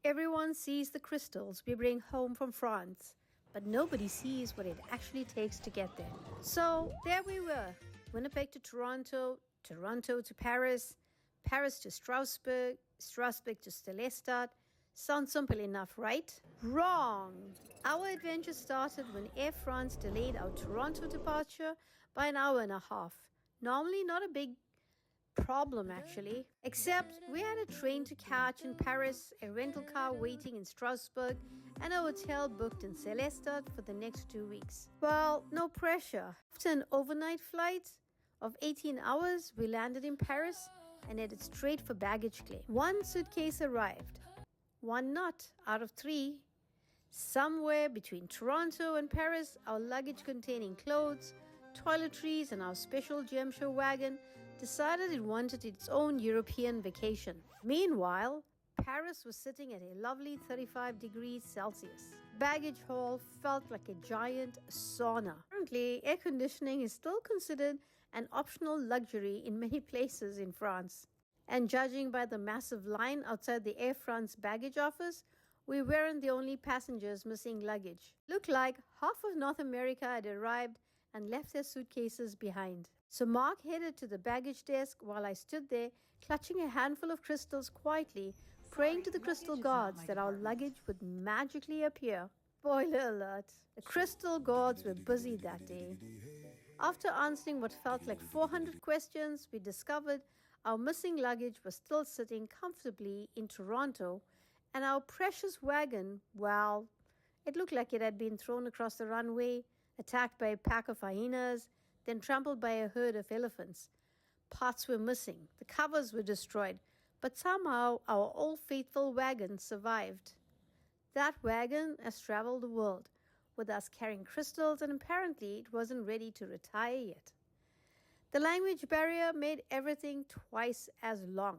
Everyone sees the crystals we bring home from France, but nobody sees what it actually takes to get there. So there we were, Winnipeg to Toronto, Toronto to Paris, Paris to Strasbourg, Strasbourg to Stellestadt. Sounds simple enough, right? Wrong! Our adventure started when Air France delayed our Toronto departure by an hour and a half. Normally not a big problem actually, except we had a train to catch in Paris, a rental car waiting in Strasbourg, and a hotel booked in Stellestadt for the next 2 weeks. Well, no pressure. After an overnight flight of 18 hours, we landed in Paris and headed straight for baggage claim. One suitcase arrived, one not out of 3. Somewhere between Toronto and Paris, our luggage containing clothes, toiletries, and our special gem-show wagon decided it wanted its own European vacation. Meanwhile, Paris was sitting at a lovely 35 degrees Celsius. Baggage hall felt like a giant sauna. Apparently, air conditioning is still considered an optional luxury in many places in France. And judging by the massive line outside the Air France baggage office, we weren't the only passengers missing luggage. Looked like half of North America had arrived and left their suitcases behind. So Mark headed to the baggage desk while I stood there clutching a handful of crystals quietly, praying to the crystal gods that our luggage would magically appear. Spoiler alert, the crystal gods were busy that day. After answering what felt like 400 questions, we discovered our missing luggage was still sitting comfortably in Toronto, and our precious wagon, well, it looked like it had been thrown across the runway, attacked by a pack of hyenas, then trampled by a herd of elephants. Parts were missing, the covers were destroyed, but somehow our old faithful wagon survived. That wagon has traveled the world, with us carrying crystals, and apparently it wasn't ready to retire yet. The language barrier made everything twice as long.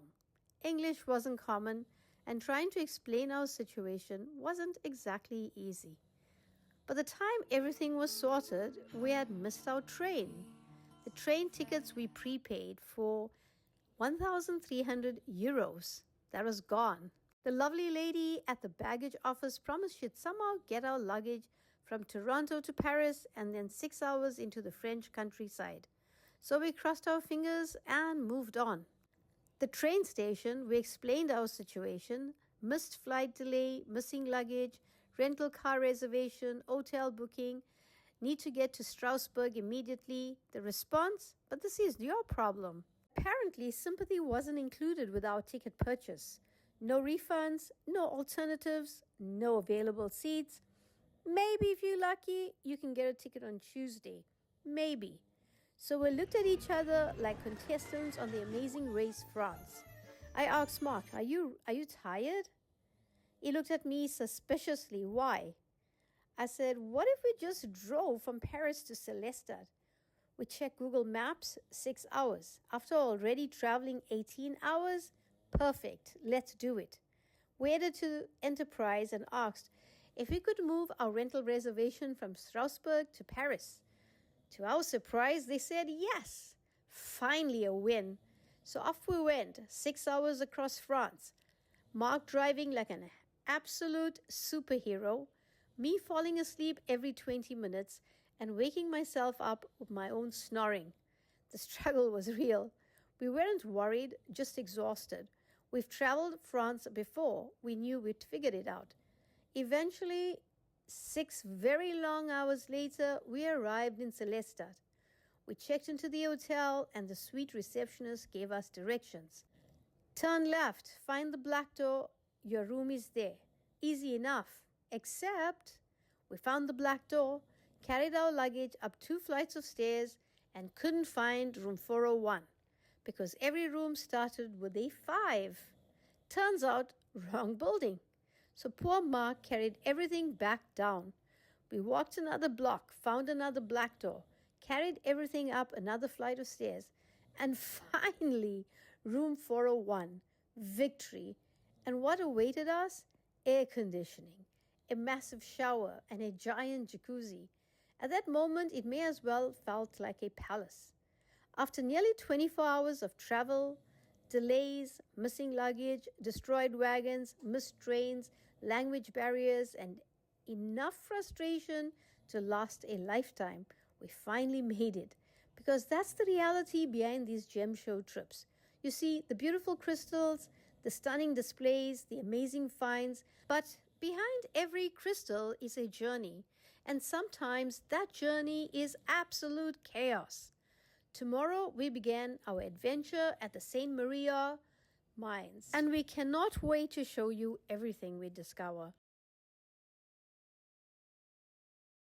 English wasn't common, and trying to explain our situation wasn't exactly easy. By the time everything was sorted, we had missed our train. The train tickets we prepaid for 1,300 euros. That was gone. The lovely lady at the baggage office promised she'd somehow get our luggage from Toronto to Paris and then 6 hours into the French countryside. So we crossed our fingers and moved on. The train station, we explained our situation, missed flight delay, missing luggage, rental car reservation, hotel booking, need to get to Strasbourg immediately. The response, but this is your problem. Apparently, sympathy wasn't included with our ticket purchase. No refunds, no alternatives, no available seats. Maybe if you're lucky, you can get a ticket on Tuesday. Maybe. So we looked at each other like contestants on the Amazing Race France. I asked Mark, are you tired? He looked at me suspiciously. Why? I said, what if we just drove from Paris to Stellestadt? We checked Google Maps, 6 hours. After already traveling 18 hours, perfect, let's do it. We headed to Enterprise and asked if we could move our rental reservation from Strasbourg to Paris. To our surprise, they said yes. Finally a win. So off we went, 6 hours across France. Mark driving like an absolute superhero, me falling asleep every 20 minutes and waking myself up with my own snoring. The struggle was real. We weren't worried, just exhausted. We've traveled France before. We knew we'd figured it out. Eventually, 6 very long hours later, we arrived in Stellestadt. We checked into the hotel and the sweet receptionist gave us directions. Turn left, find the black door, your room is there. Easy enough. Except, we found the black door, carried our luggage up 2 flights of stairs and couldn't find room 401 because every room started with a 5. Turns out, wrong building. So poor Mark carried everything back down. We walked another block, found another black door, carried everything up another flight of stairs, and finally, room 401, victory. And what awaited us? Air conditioning, a massive shower, and a giant jacuzzi. At that moment, it may as well felt like a palace. After nearly 24 hours of travel, Delays, missing luggage, destroyed wagons, missed trains, language barriers, and enough frustration to last a lifetime. We finally made it. Because that's the reality behind these gem show trips. You see the beautiful crystals, the stunning displays, the amazing finds, but behind every crystal is a journey. And sometimes that journey is absolute chaos. Tomorrow we begin our adventure at the Sainte-Marie-aux-Mines, and we cannot wait to show you everything we discover.